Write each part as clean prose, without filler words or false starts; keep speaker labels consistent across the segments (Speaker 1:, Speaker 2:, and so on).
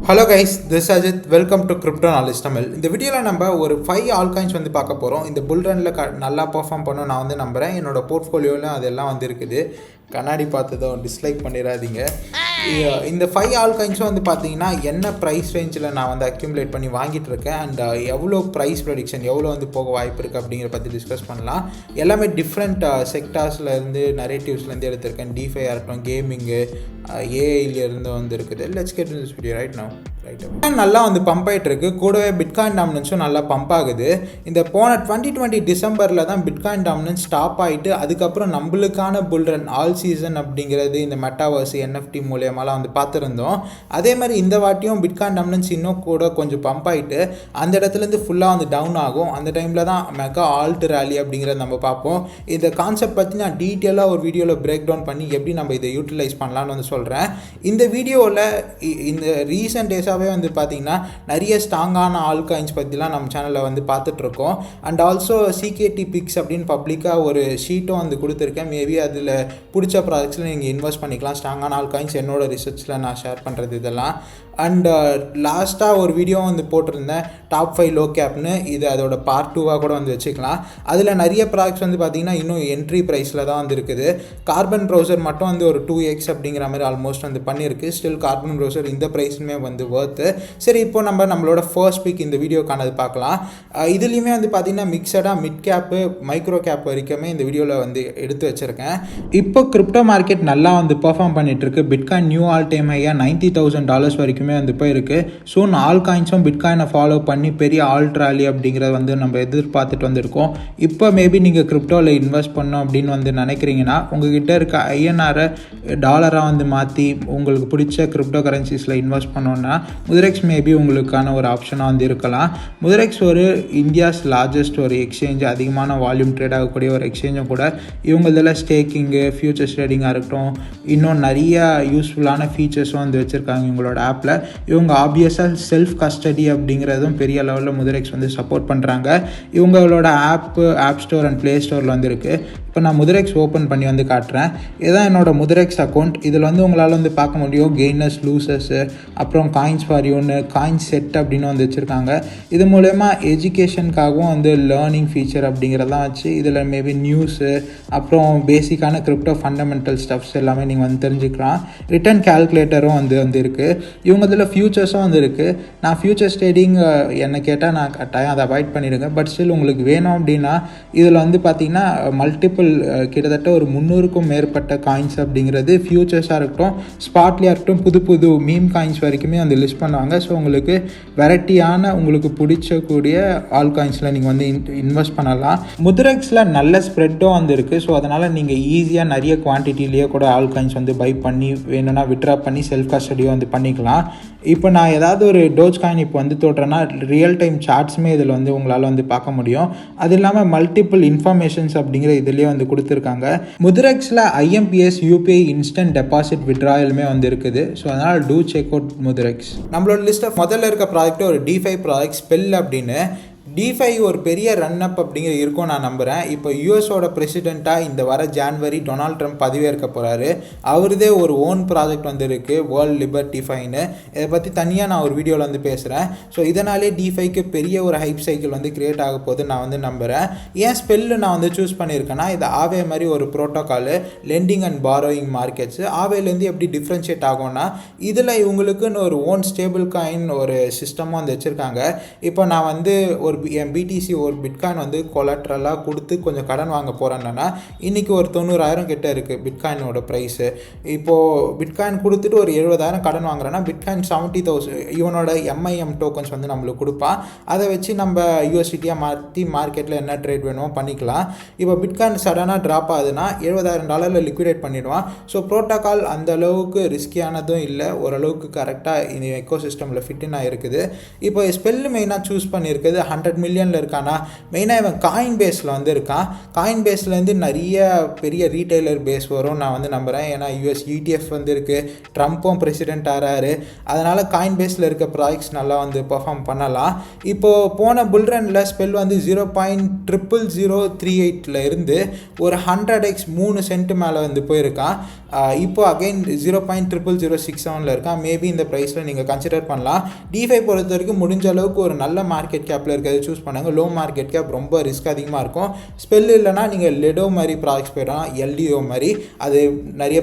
Speaker 1: Hello guys, this is Ajit. Welcome to Crypto Knowledge Tamil. இந்த வீடியோவில் நம்ம ஒரு 5 ஆல்காயின்ஸ் வந்து பார்க்க போகிறோம். இந்த புல் ரனில் நல்லா பெர்ஃபார்ம் பண்ணணும் நான் வந்து நம்புகிறேன். என்னோட போர்ட்ஃபோலியோவில் அதெல்லாம் வந்து இருக்குது. கண்ணாடி பார்த்ததும் டிஸ்லைக் பண்ணிடாதீங்க. இந்த 5 ஆல்காயின்ஸும் வந்து பார்த்தீங்கன்னா என்ன ப்ரைஸ் ரேஞ்சில் நான் வந்து அக்யூமுலேட் பண்ணி வாங்கிட்டு இருக்கேன் அண்ட் எவ்வளோ ப்ரைஸ் ப்ரெடிக்ஷன் எவ்வளோ வந்து போக வாய்ப்பு இருக்குது அப்படிங்கிற பற்றி டிஸ்கஸ் பண்ணலாம். எல்லாமே டிஃப்ரெண்ட் செக்டார்ஸ்லேருந்து நரேட்டிவ்ஸ்லேருந்து எடுத்திருக்கேன். டிஃபை இருக்கட்டும், கேமிங்கு, ஏஐலேருந்து வந்து இருக்குது. Let's get in this video right now. Bitcoin நல்லா வந்து பம்ப் ஆகிட்டு இருக்கு. கூடவே பிட்காயின் டாமினன்ஸும் நல்லா பம்ப் ஆகுது. இந்த போன 2020 டிசம்பரில் தான் பிட்காயின் டாமினன்ஸ் ஸ்டாப் ஆகிட்டு அதுக்கப்புறம் நம்மளுக்கான புல் ரன் ஆல் சீசன் அப்படிங்கிறது இந்த மெட்டாவர்ஸ் NFT மூலியமாலாம் வந்து பார்த்துருந்தோம். அதே மாதிரி இந்த வாட்டியும் பிட்காயின் டாமினன்ஸ் இன்னும் கூட கொஞ்சம் பம்ப் ஆகிட்டு அந்த இடத்துலேருந்து ஃபுல்லாக வந்து டவுன் ஆகும். அந்த டைமில் தான் மெகா ஆல்ட் ரேலி அப்படிங்கிறத நம்ம பார்ப்போம். இந்த கான்செப்ட் பற்றி நான் டீட்டெயிலாக ஒரு வீடியோவில் பிரேக் டவுன் பண்ணி எப்படி நம்ம இதை யூட்டிலைஸ் பண்ணலான்னு வந்து சொல்கிறேன். இந்த வீடியோவில் இந்த ரீசன்ட் டேஸாக வந்து பார்த்தீங்கன்னா நிறைய ஸ்ட்ராங்கான ஆல்காயின்ஸ் பற்றிலாம் நம்ம சேனலில் வந்து பார்த்துட்ருக்கோம். அண்ட் ஆல்சோ சிகேடி பிக்ஸ் அப்படின்னு பப்ளிக்காக ஒரு ஷீட்டும் வந்து கொடுத்துருக்கேன். மேபி அதில் பிடிச்ச ப்ராடக்ட்ஸில் நீங்கள் இன்வெஸ்ட் பண்ணிக்கலாம். ஸ்ட்ராங்கான ஆல்காயின்ஸ் என்னோட ரிசர்ச்சில் நான் ஷேர் பண்ணுறது இதெல்லாம். அண்ட் லாஸ்ட்டாக ஒரு வீடியோ வந்து போட்டிருந்தேன் டாப் 5 லோ கேப்னு. இது அதோட பார்ட் 2வாக கூட வந்து வச்சுக்கலாம். அதில் நிறைய ப்ராடக்ட்ஸ் வந்து பார்த்திங்கன்னா இன்னும் என்ட்ரி ப்ரைஸில் தான் வந்து இருக்குது. கார்பன் ப்ரௌசர் மட்டும் வந்து ஒரு 2x அப்படிங்கிற மாதிரி ஆல்மோஸ்ட் வந்து பண்ணியிருக்கு. ஸ்டில் கார்பன் ப்ரௌசர் இந்த ப்ரைஸுமே வந்து ஒர்த்து. சரி, இப்போ நம்மளோட ஃபர்ஸ்ட் பிக் இந்த வீடியோக்கானது பார்க்கலாம். இதுலேயுமே வந்து பார்த்திங்கன்னா மிக்சடாக மிட் கேப்பு மைக்ரோ கேப் வரைக்குமே இந்த வீடியோவில் வந்து எடுத்து வச்சுருக்கேன். இப்போ கிரிப்டோ மார்க்கெட் நல்லா வந்து பெர்ஃபார்ம் பண்ணிகிட்ருக்கு. பிட்காயின் நியூ ஆல் டைம் ஹையாக $90,000 வரைக்கும் வந்து போயிருக்கு. ஸோ ஆல் காயின்ஸும் பிட்காயினை ஃபாலோ பண்ணி பெரிய ஆல்ட் ராலி அப்படிங்கிறத வந்து நம்ம எதிர்பார்த்துட்டு வந்திருக்கோம். இப்போ மேபி நீங்கள் கிரிப்டோவில் இன்வெஸ்ட் பண்ணோம் அப்படின்னு வந்து நினைக்கிறீங்கன்னா உங்ககிட்ட இருக்க ஐஎன்ஆரை டாலராக வந்து மாற்றி உங்களுக்கு பிடிச்ச கிரிப்டோ கரன்சிஸில் இன்வெஸ்ட் பண்ணோன்னா முதரெக்ஸ் மேபி உங்களுக்கான ஒரு ஆப்ஷனாக வந்து இருக்கலாம். முதரெக்ஸ் ஒரு இந்தியாஸ் லார்ஜஸ்ட் ஒரு எக்ஸ்சேஞ்ச், அதிகமான வால்யூம் ட்ரேட் ஆகக்கூடிய ஒரு எக்ஸ்சேஞ்சும் கூட. இவங்க இதில் ஸ்டேக்கிங்கு, ஃபியூச்சர்ஸ் ட்ரேடிங்காக இருக்கட்டும், இன்னும் நிறைய யூஸ்ஃபுல்லான ஃபீச்சர்ஸும் வந்து வச்சுருக்காங்க இவங்களோட ஆப்பில். இவங்க ஆப்வியஸாக செல்ஃப் கஸ்டடி அப்படிங்கிறதும் பெரிய லெவலில் முதரெக்ஸ் வந்து சப்போர்ட் பண்ணுறாங்க. இவங்களோட ஆப் ஸ்டோர் அண்ட் ப்ளே ஸ்டோரில் வந்து இருக்குது. இப்போ நான் முதரெக்ஸ் ஓப்பன் பண்ணி வந்து காட்டுறேன். இதுதான் என்னோட முதரெக்ஸ் அக்கௌண்ட். இதில் வந்து உங்களால் வந்து பார்க்க முடியும் கெய்னர்ஸ், லூசர்ஸு, அப்புறம் காயின்ஸ் ஃபார் யூன்னு, காயின்ஸ் செட் அப்படின்னு வந்து வச்சுருக்காங்க. இது மூலயமா எஜுகேஷனுக்காகவும் வந்து லேர்னிங் ஃபீச்சர் அப்படிங்கிறதான் வச்சு இதில் மேபி நியூஸு, அப்புறம் பேசிக்கான கிரிப்டோ ஃபண்டமெண்டல் ஸ்டப்ஸ் எல்லாமே நீங்கள் வந்து தெரிஞ்சுக்கலாம். ரிட்டர்ன் கேல்குலேட்டரும் வந்து இருக்குது. இவங்க இதில் ஃபியூச்சர்ஸும் வந்து இருக்குது. நான் ஃபியூச்சர்ஸ் ட்ரேடிங் என்னை கேட்டால் நான் கட்டாயம் அதை அவாய்ட் பண்ணிடுங்க. பட் ஸ்டில் உங்களுக்கு வேணும் அப்படின்னா இதில் வந்து பார்த்திங்கன்னா மல்டிபிள் கிட்டத்தட்ட ஒரு 300க்கும் மேற்பட்ட காயின்ஸ் அப்படிங்கிறது ஃபியூச்சர்ஸாக இருக்கட்டும், ஸ்பாட்லியாக இருக்கட்டும், புது மீம் காயின்ஸ் வரைக்குமே வந்து லிஸ்ட் பண்ணுவாங்க. ஸோ உங்களுக்கு வெரைட்டியான உங்களுக்கு பிடிச்சக்கூடிய ஆல் காயின்ஸில் நீங்கள் வந்து இன்வெஸ்ட் பண்ணலாம். முதரெக்ஸில் நல்ல ஸ்ப்ரெட்டும் வந்து இருக்குது. ஸோ அதனால் நீங்கள் ஈஸியாக நிறைய குவான்டிட்டிலேயே கூட ஆல் காயின்ஸ் வந்து பை பண்ணி வேணும்னா விட்ரா பண்ணி செல்ஃப் கஸ்டடியும் வந்து பண்ணிக்கலாம். இப்போ நான் ஏதாவது ஒரு டோஜ் காயின் இப்போ வந்து தோற்றேன்னா ரியல் டைம் சார்ட்ஸுமே இதில் வந்து உங்களால் வந்து பார்க்க முடியும். அது இல்லாமல் மல்டிபிள் இன்ஃபர்மேஷன்ஸ் அப்படிங்கிற இதுலேயே வந்து கொடுத்துருக்காங்க. முதரெக்ஸில் IMPS UPI இன்ஸ்டன்ட் டெபாசிட் விட்ராயலுமே வந்து இருக்குது. ஸோ அதனால் டூ செக் அவுட் முதரெக்ஸ். நம்மளோட லிஸ்ட்டில் முதல்ல இருக்க ப்ராடக்ட் ஒரு டிஃபை ப்ராடக்ட் ஸ்பெல் அப்படின்னு. டிஃபை ஒரு பெரிய ரன் அப் அப்படிங்கிற இருக்கும் நான் நம்புகிறேன். இப்போ யூஎஸோட பிரசிடெண்ட்டாக இந்த வர ஜான்வரி டொனால்ட் ட்ரம்ப் பதவியேற்க போகிறாரு. அவருதே ஒரு ஓன் ப்ராஜெக்ட் வந்து இருக்குது, வேர்ல்ட் லிபர்ட்டி ஃபைன்னு. இதை பற்றி தனியாக நான் ஒரு வீடியோவில் வந்து பேசுகிறேன். ஸோ இதனாலே டிஃபைக்கு பெரிய ஒரு ஹைப் சைக்கிள் வந்து க்ரியேட் ஆக போகுது நான் வந்து நம்புகிறேன். ஏன் ஸ்பெல்லு நான் வந்து சூஸ் பண்ணியிருக்கேன்னா, இது ஆவே மாதிரி ஒரு ப்ரோட்டோக்காலு, லெண்டிங் அண்ட் பாரோயிங் மார்க்கெட்ஸு. ஆவேலேருந்து எப்படி டிஃப்ரென்ஷியேட் ஆகும்னா இதில் இவங்களுக்குன்னு ஒரு ஓன் ஸ்டேபிள் காயின் ஒரு சிஸ்டமும் வந்து வச்சுருக்காங்க. இப்போ நான் வந்து ஒரு என் BTC ஒரு பிட்காயின் வந்து கொலாட்ரலாக கொடுத்து கொஞ்சம் கடன் வாங்க போகிறேன்னா இன்றைக்கி ஒரு 90,000 கிட்ட இருக்குது பிட்காயினோட ப்ரைஸு. இப்போது பிட்காயின் கொடுத்துட்டு ஒரு 70,000 கடன் வாங்குறேன்னா பிட்காயின் 70,000 இவனோட MIM டோக்கன்ஸ் வந்து நம்மளுக்கு கொடுப்பான். அதை வச்சு நம்ம USDTயாக மாற்றி மார்க்கெட்டில் என்ன ட்ரேட் வேணுமோ பண்ணிக்கலாம். இப்போ பிட்காயின் சடனாக ட்ராப் ஆகுதுன்னா $70,000 லிக்விடேட் பண்ணிடுவான். ஸோ ப்ரோட்டோக்கால் அந்த அளவுக்கு ரிஸ்கியானதும் இல்லை, ஓரளவுக்கு கரெக்டாக இந்த எக்கோ சிஸ்டமில் ஃபிட்டின் ஆகிருக்குது. இப்போ ஸ்பெல்லு மெயினாக சூஸ் பண்ணியிருக்குது 100 100 மில்லியனில் இருக்கானா, மெயினாக இவன் காயின் பேஸில் வந்து இருக்கான். காயின் பேஸ்லேருந்து நிறைய பெரிய ரீட்டைலர் பேஸ் வரும் நான் வந்து நம்புகிறேன். ஏன்னா யூஎஸ் ETF வந்து இருக்குது, ட்ரம்ப்பும் பிரசிடென்ட் ஆகிறாரு. அதனால் காயின் பேஸில் இருக்க ப்ராஜெக்ட்ஸ் நல்லா வந்து பெர்ஃபார்ம் பண்ணலாம். இப்போது போன புல்ரனில் ஸ்பெல் வந்து 0.00038 இருந்து ஒரு 100x 3 சென்ட் மேலே வந்து போயிருக்கான். இப்போ அகைன் 0.00067 இருக்கான். மேபி இந்த ப்ரைஸில் நீங்கள் கன்சிடர் பண்ணலாம். டிஃபை பொறுத்த வரைக்கும் முடிஞ்ச அளவுக்கு ஒரு நல்ல மார்க்கெட் கேப்பில் இருக்கிறத சூஸ் பண்ணுங்க. லோ மார்க்கெட் கேப் ரொம்ப ரிஸ்க் அதிகமாக இருக்கும். ஸ்பெல் இல்லைனா நீங்கள் லெடோ மாதிரி ப்ராஜெக்ட்ஸ் போயிடலாம், LDO மாதிரி. அது நிறைய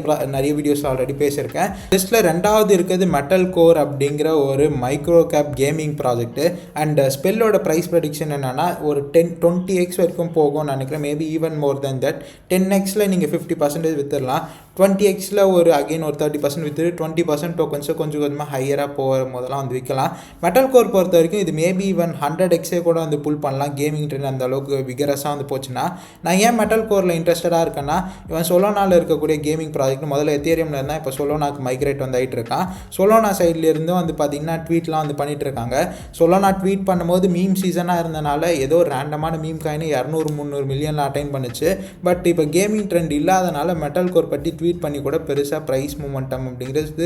Speaker 1: வீடியோஸ் ஆல்ரெடி பேசியிருக்கேன். லிஸ்ட்டில் ரெண்டாவது இருக்கிறது மெட்டல் கோர் அப்படிங்கிற ஒரு micro cap gaming project. And ஸ்பெல்லோட ப்ரைஸ் ப்ரெடிக்ஷன் என்னென்னா ஒரு 20x வரைக்கும் போகும்னு நினைக்கிறேன். Maybe even more than that. 10xல் நீங்கள் 50% விற்றுடலாம். 20xல் ஒரு அகெயின் ஒரு 30% விற்று 20% டோக்கன்ஸை கொஞ்சம் கொஞ்சமாக ஹையராக போகிற போதெல்லாம் வந்து விற்கலாம். மெட்டல் கோர் பொறுத்த வரைக்கும் இது மேபி ஈவன் 100xே கூட வந்து புல் பண்ணலாம். கேமிங் ட்ரெண்ட் அந்த அளவுக்கு விகரஸாக வந்து போச்சுன்னா. நான் ஏன் மெட்டல் கோரில் இன்ட்ரெஸ்டடாக இருக்கேன்னா, இவன் சொலோனாவில் இருக்கக்கூடிய கேமிங் ப்ராஜெக்ட் முதல்ல எத்தேரியமில் இருந்தால் இப்போ சொலோனாக்கு மைக்ரேட் வந்து ஆகிட்டு இருக்கான். சொலோனா சைட்லேருந்து வந்து பார்த்திங்கன்னா ட்வீட்லாம் வந்து பண்ணிகிட்டு இருக்காங்க. சொலோனா ட்வீட் பண்ணும்போது மீம் சீசனாக இருந்தனால ஏதோ ரேண்டமான மீம் காயின் 200-300 மில்லியனில் அட்டைன் பண்ணுச்சு. பட் இப்போ கேமிங் ட்ரெண்ட் இல்லாதனால மெட்டல் கோர் பற்றி ட்வீட் பண்ணி கூட பெருசாக ப்ரைஸ் மூமெண்டம் அப்படிங்கிறது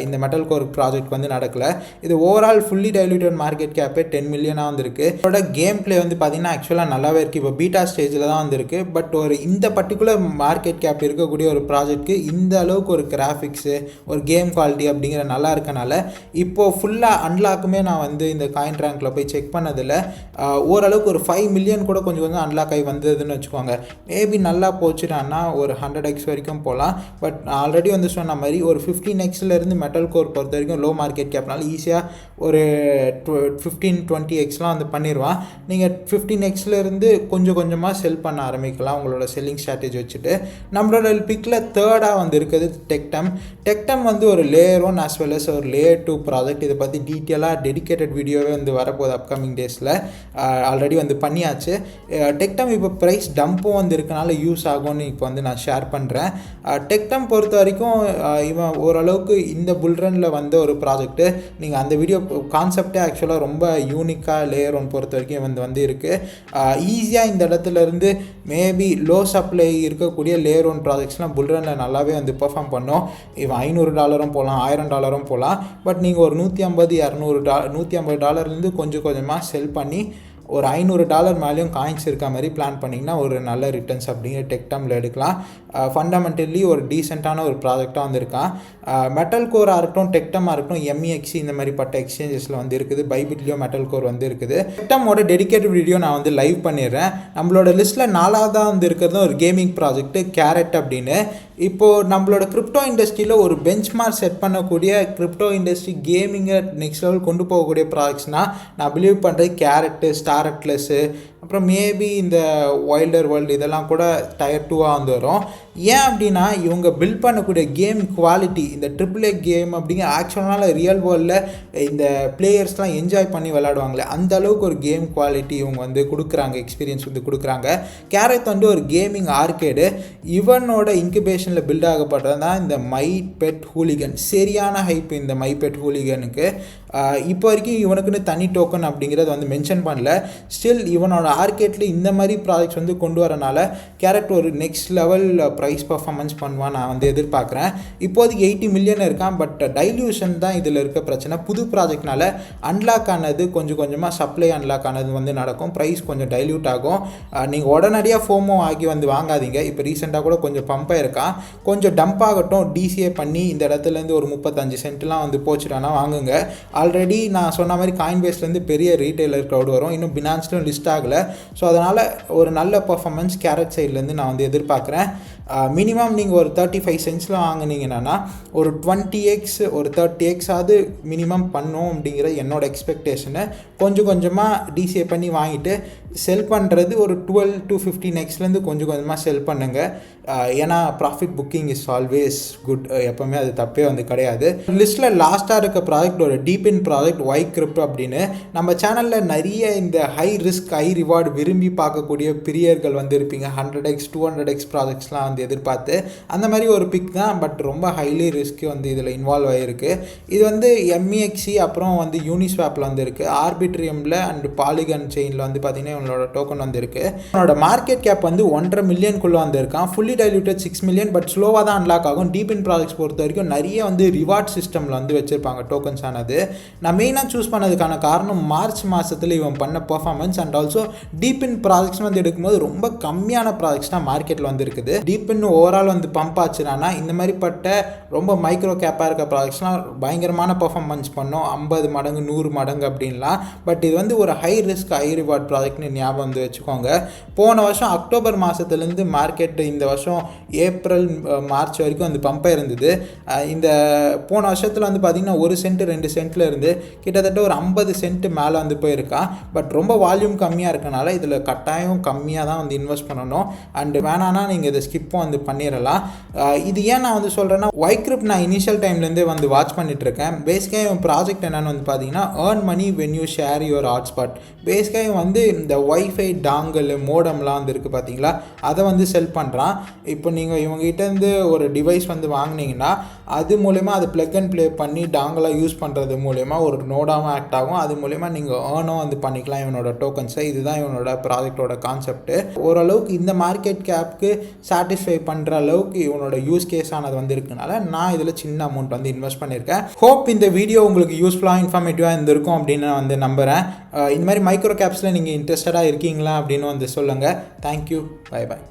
Speaker 1: இந்த மெட்டல் கோர் ப்ராஜெக்ட் வந்து நடக்கலை. இது ஓவரால் ஃபுல்லி டைலூட்டட் மார்க்கெட் கேப்பே 10 மில்லியனாக வந்துருக்கு. இதோட கேம் பிளே வந்து பார்த்திங்கன்னா ஆக்சுவலாக நல்லாவே இருக்குது. இப்போ பீட்டா ஸ்டேஜில் தான் வந்துருக்கு. பட் ஒரு இந்த பர்டிகுலர் மார்க்கெட் கேப் இருக்கக்கூடிய ஒரு ப்ராஜெக்ட்க்கு இந்த அளவுக்கு ஒரு கிராஃபிக்ஸு, ஒரு கேம் குவாலிட்டி அப்படிங்கிற நல்லா இருக்கனால இப்போது ஃபுல்லாக அன்லாக்குமே நான் வந்து இந்த காயின் ரேங்கில் போய் செக் பண்ணதில் ஓரளவுக்கு ஒரு 5 மில்லியன் கூட கொஞ்சம் கொஞ்சம் அன்லாக் ஆகி வந்ததுன்னு வச்சுக்கோங்க. மேபி நல்லா போச்சுட்டான்னா ஒரு 100x வரைக்கும் போகலாம். பட் ஆல்ரெடி வந்து சொன்ன மாதிரி ஒரு 15xலேருந்து மெட்டல் கோர் பொறுத்த வரைக்கும் லோ மார்க்கெட் கேப்னால ஈஸியாக ஒரு 15-20xலாம் வந்து பண்ணிடுவான். நீங்கள் 15xலேருந்து கொஞ்சம் கொஞ்சமாக செல் பண்ண ஆரம்பிக்கலாம் உங்களோட செல்லிங் ஸ்ட்ராட்டஜி வச்சுட்டு. நம்மளோட பிக்கில் தேர்டாக வந்து இருக்குது டெக்டம். டெக்டம் வந்து ஒரு லேயர் 1 as well as ஒரு லேயர் 2 ப்ராஜெக்ட். இதை பற்றி டீட்டெயிலாக டெடிக்கேட்டட் வீடியோவே வந்து வரப்போகுது அப்கமிங் டேஸில். ஆல்ரெடி வந்து பண்ணியாச்சு. டெக்டம் இப்போ ப்ரைஸ் டம்பும் வந்து இருக்கனால யூஸ் ஆகும்னு இப்போ வந்து நான் ஷேர் பண்ணுறேன். டெக்டம் பொறுத்த வரைக்கும் இவன் ஓரளவுக்கு இந்த புல்ரனில் வந்த ஒரு ப்ராஜெக்ட்டு. நீங்கள் அந்த வீடியோ கான்செப்டே ஆக்சுவலாக ரொம்ப யூனிக்காக லேயர் 1 பொறுத்த வரைக்கும் வந்து இருக்குது. ஈஸியாக இந்த இடத்துலேருந்து மேபி லோ சப்ளை இருக்கக்கூடிய லேயர் 1 ப்ராஜெக்ட்ஸ்லாம் புல்ரனில் நல்லாவே வந்து பெர்ஃபார்ம் பண்ணோம். இவன் $500 போகலாம், $1000 போகலாம். பட் நீங்கள் ஒரு $150-200 கொஞ்சம் கொஞ்சமாக செல் பண்ணி ஒரு $500 மேலேயும் காயின்ஸ் இருக்க மாதிரி பிளான் பண்ணிங்கன்னா ஒரு நல்ல ரிட்டர்ன்ஸ் அப்படிங்கிற டெக்டமில் எடுக்கலாம். ஃபண்டமெண்டலி ஒரு டீசெண்டான ஒரு ப்ராஜெக்டாக வந்திருக்கான். மெட்டல் கோராக இருக்கட்டும், டெக்டமாக இருக்கட்டும், MEXC இந்த மாதிரி பட்ட எக்ஸ்சேஞ்சஸில் வந்து இருக்குது. பைபிட்லேயும் மெட்டல் கோர் வந்து இருக்குது. டெக்டமோட டெடிக்கேட்டட் வீடியோ நான் வந்து லைவ் பண்ணிடுறேன். நம்மளோட லிஸ்ட்டில் 4ஆவதாக வந்து இருக்கிறது ஒரு கேமிங் ப்ராஜெக்ட்டு கேரட் அப்படின்னு. இப்போது நம்மளோட கிரிப்டோ இண்டஸ்ட்ரியில் ஒரு பெஞ்ச் மார்க் செட் பண்ணக்கூடிய கிரிப்டோ இண்டஸ்ட்ரி கேமிங்கை நெக்ஸ்ட் லெவல் கொண்டு போகக்கூடிய ப்ராஜெக்ட்ஸ்னால் நான் பிலீவ் பண்ணுறது கேரட்டு, ஸ்டார் அட்லஸு, அப்புறம் மேபி இந்த வைல்டர் வேர்ல்டு இதெல்லாம் கூட டயர் 2ஆக வந்து வரும். ஏன் அப்படின்னா இவங்க பில்ட் பண்ணக்கூடிய கேம் குவாலிட்டி, இந்த AAA கேம் அப்படிங்கிற ஆக்சுவலான ரியல் வேர்ல்டில் இந்த பிளேயர்ஸ்லாம் என்ஜாய் பண்ணி விளையாடுவாங்களே அந்த அளவுக்கு ஒரு கேம் குவாலிட்டி இவங்க வந்து கொடுக்குறாங்க, எக்ஸ்பீரியன்ஸ் வந்து கொடுக்குறாங்க. கேரட் வந்து ஒரு கேமிங் ஆர்கேடு. இவனோட இன்குபேஷனில் பில்ட் ஆகப்பட்டது தான் இந்த மை பெட் ஹூலிகன். சரியான ஹைப் இந்த மை பெட் ஹூலிகனுக்கு. இப்போ வரைக்கும் இவனுக்குன்னு தனி டோக்கன் அப்படிங்கிறத வந்து மென்ஷன் பண்ணல. ஸ்டில் இவனோட ஆர்கேட்டில் இந்த மாதிரி ப்ராஜெக்ட்ஸ் வந்து கொண்டு வரனால கேரட் ஒரு நெக்ஸ்ட் லெவல் ப்ரைஸ் பர்ஃபார்மன்ஸ் பண்ணுவான் நான் வந்து எதிர்பார்க்குறேன். இப்போதைக்கு 80 மில்லியன் இருக்கான். பட் டைல்யூஷன் தான் இதில் இருக்க பிரச்சனை. புது ப்ராஜெக்ட்னால அன்லாக் ஆனது கொஞ்சம் கொஞ்சமாக சப்ளை அன்லாக் ஆனது வந்து நடக்கும். ப்ரைஸ் கொஞ்சம் டைல்யூட் ஆகும். நீங்கள் உடனடியாக ஃபோமோ ஆகி வந்து வாங்காதீங்க. இப்போ ரீசெண்டாக கூட கொஞ்சம் பம்பாக இருக்கான். கொஞ்சம் டம்ப் ஆகட்டும், DCA பண்ணி இந்த இடத்துலேருந்து ஒரு 35 சென்ட்லாம் வந்து போச்சுட்டானா வாங்குங்க. ஆல்ரெடி நான் சொன்ன மாதிரி காயின் பேஸ்லேருந்து பெரிய ரீட்டைலர் க்ரௌட் வரும். இன்னும் பினான்ஸ்லையும் லிஸ்ட் ஆகலை. ஸோ அதனால் ஒரு நல்ல பர்ஃபார்மன்ஸ் கேரட் சைட்லேருந்து நான் வந்து எதிர்பார்க்குறேன். மினிமம் நீங்கள் ஒரு 35 சென்ட்ஸில் வாங்கினீங்கன்னா ஒரு 20x ஒரு 30x ஆவது மினிமம் பண்ணும் அப்படிங்கிற என்னோட எக்ஸ்பெக்டேஷனை. கொஞ்சம் கொஞ்சமாக DCA பண்ணி வாங்கிட்டு செல் பண்ணுறது ஒரு 12 to 15x கொஞ்சம் கொஞ்சமாக செல் பண்ணுங்கள். ஏன்னா profit booking is always good. எப்போவுமே அது தப்பே கிடையாது. லிஸ்ட்டில் லாஸ்ட்டாக இருக்க ப்ராஜெக்ட் ஒரு டீப் ப்ராஜெக்ட் கிரிப்டோ அப்படின்னு. நம்ம சேனலில் நிறைய இந்த ஹை ரிஸ்க் ஹை ரிவார்டு விரும்பி பார்க்கக்கூடிய பிரியர்கள் இருப்பீங்க. 100x 200x ப்ராஜெக்ட்ஸ்லாம் எதிர்பார்த்து அந்த மாதிரி ஒரு பிக் தான். பட் ரொம்ப ஹைலி ரிஸ்க் இதில் இன்வால்வ் ஆகிருக்கு. இது MEXC அப்புறம் யூனிஸ்வாப்பில் இருக்குது. ஆர்பிட்ரியமில் அண்ட் பாலிகன் செயினில் பார்த்தீங்கன்னா இவங்களோட டோக்கன் இருக்குது. அவனோட மார்க்கெட் கேப் 1.5 மில்லியனுக்குள்ளே வந்திருக்கான். Fully diluted 6 million. பட் ஸ்லோவாக தான் அன்லாக் ஆகும். டீப் ப்ராஜெக்ட்ஸ் பொறுத்த வரைக்கும் நிறைய ரிவார்ட் சிஸ்டமில் வச்சுருப்பாங்க டோக்கன்ஸ் ஆனது. நான் மெயினாக சூஸ் பண்ணதுக்கான காரணம் மார்ச் மாதத்தில் இவன் பண்ண performance and also deep projects எடுக்கும்போது ரொம்ப கம்மியான ப்ராஜெக்ட்ஸ் தான் மார்க்கெட்டில் இருக்குது. டீப் ஓவரால் பம்ப் ஆச்சுனா இந்த மாதிரிப்பட்ட ரொம்ப மைக்ரோ கேப்பாக இருக்க ப்ராஜெக்ட்ஸ்லாம் பயங்கரமான பர்ஃபார்மன்ஸ் பண்ணோம். 50 மடங்கு 100 மடங்கு அப்படின்லாம். பட் இது ஒரு ஹை ரிஸ்க் ஹை ரிவார்ட் ப்ராஜெக்ட்னு ஞாபகம் வச்சுக்கோங்க. போன வருஷம் அக்டோபர் மாதத்துலேருந்து மார்க்கெட்டு இந்த வருஷம் ஏப்ரல் மார்ச் வரைக்கும் பம்பாக இருந்தது. இந்த போன வருஷத்தில் பார்த்திங்கன்னா 1 சென்ட் 2 சென்ட்டில் இருந்து கிட்டத்தட்ட ஒரு 50 சென்ட் மேலே போயிருக்கான். பட் ரொம்ப வால்யூம் கம்மியாக இருக்கனால இதில் கட்டாயம் கம்மியாக தான் இன்வெஸ்ட் பண்ணணும். அண்டு வேணான்னா நீங்கள் இதை ஸ்கிப்பும் பண்ணிடலாம். இது ஏன் நான் சொல்கிறேன்னா கிரிப்ட் நான் இனிஷியல் டைம்லேருந்தே வாட்ச் பண்ணிட்டுருக்கேன். பேசிக்காக இவன் ப்ராஜெக்ட் என்னென்னு பார்த்தீங்கன்னா earn money when you share your hotspot. பேசிக்காக இந்த ஒய்ஃபை டாங்கல் மோடம்லாம் இருக்குது பார்த்தீங்களா, அதை செல் பண்ணுறான். இப்போ நீங்கள் இவங்ககிட்டேருந்து ஒரு டிவைஸ் வாங்கினீங்கன்னா அது மூலயமா அது ப்ளக் அண்ட் ப்ளே பண்ணி டாங்கலாக யூஸ் பண்ணுறது மூலயமா ஒரு நோடாகவும் ஆக்ட் ஆகும். அது மூலயமா நீங்கள் ஏர்னும் பண்ணிக்கலாம் இவனோட டோக்கன்ஸை. இதுதான் இவனோட ப்ராஜெக்டோட கான்செப்ட். ஓரளவுக்கு இந்த மார்க்கெட் கேப்க்கு சாட்டிஸ்ஃபை பண்ணுற அளவுக்கு இவனோட யூஸ் கேஸ் ஆனது இருக்குனால நான் இதில் சின்ன அமௌண்ட் இன்வெஸ்ட் பண்ணியிருக்கேன். ஹோப் இந்த வீடியோ உங்களுக்கு யூஸ்ஃபுல்லாக இன்ஃபர்மேட்டிவாக இருந்திருக்கும் அப்படின்னு நான் நம்புகிறேன். இந்த மாதிரி மைக்ரோ கேப்ஸில் நீங்கள் இன்ட்ரெஸ்டடாக இருக்கீங்களா அப்படின்னு சொல்லுங்கள். தேங்க்யூ. Bye bye.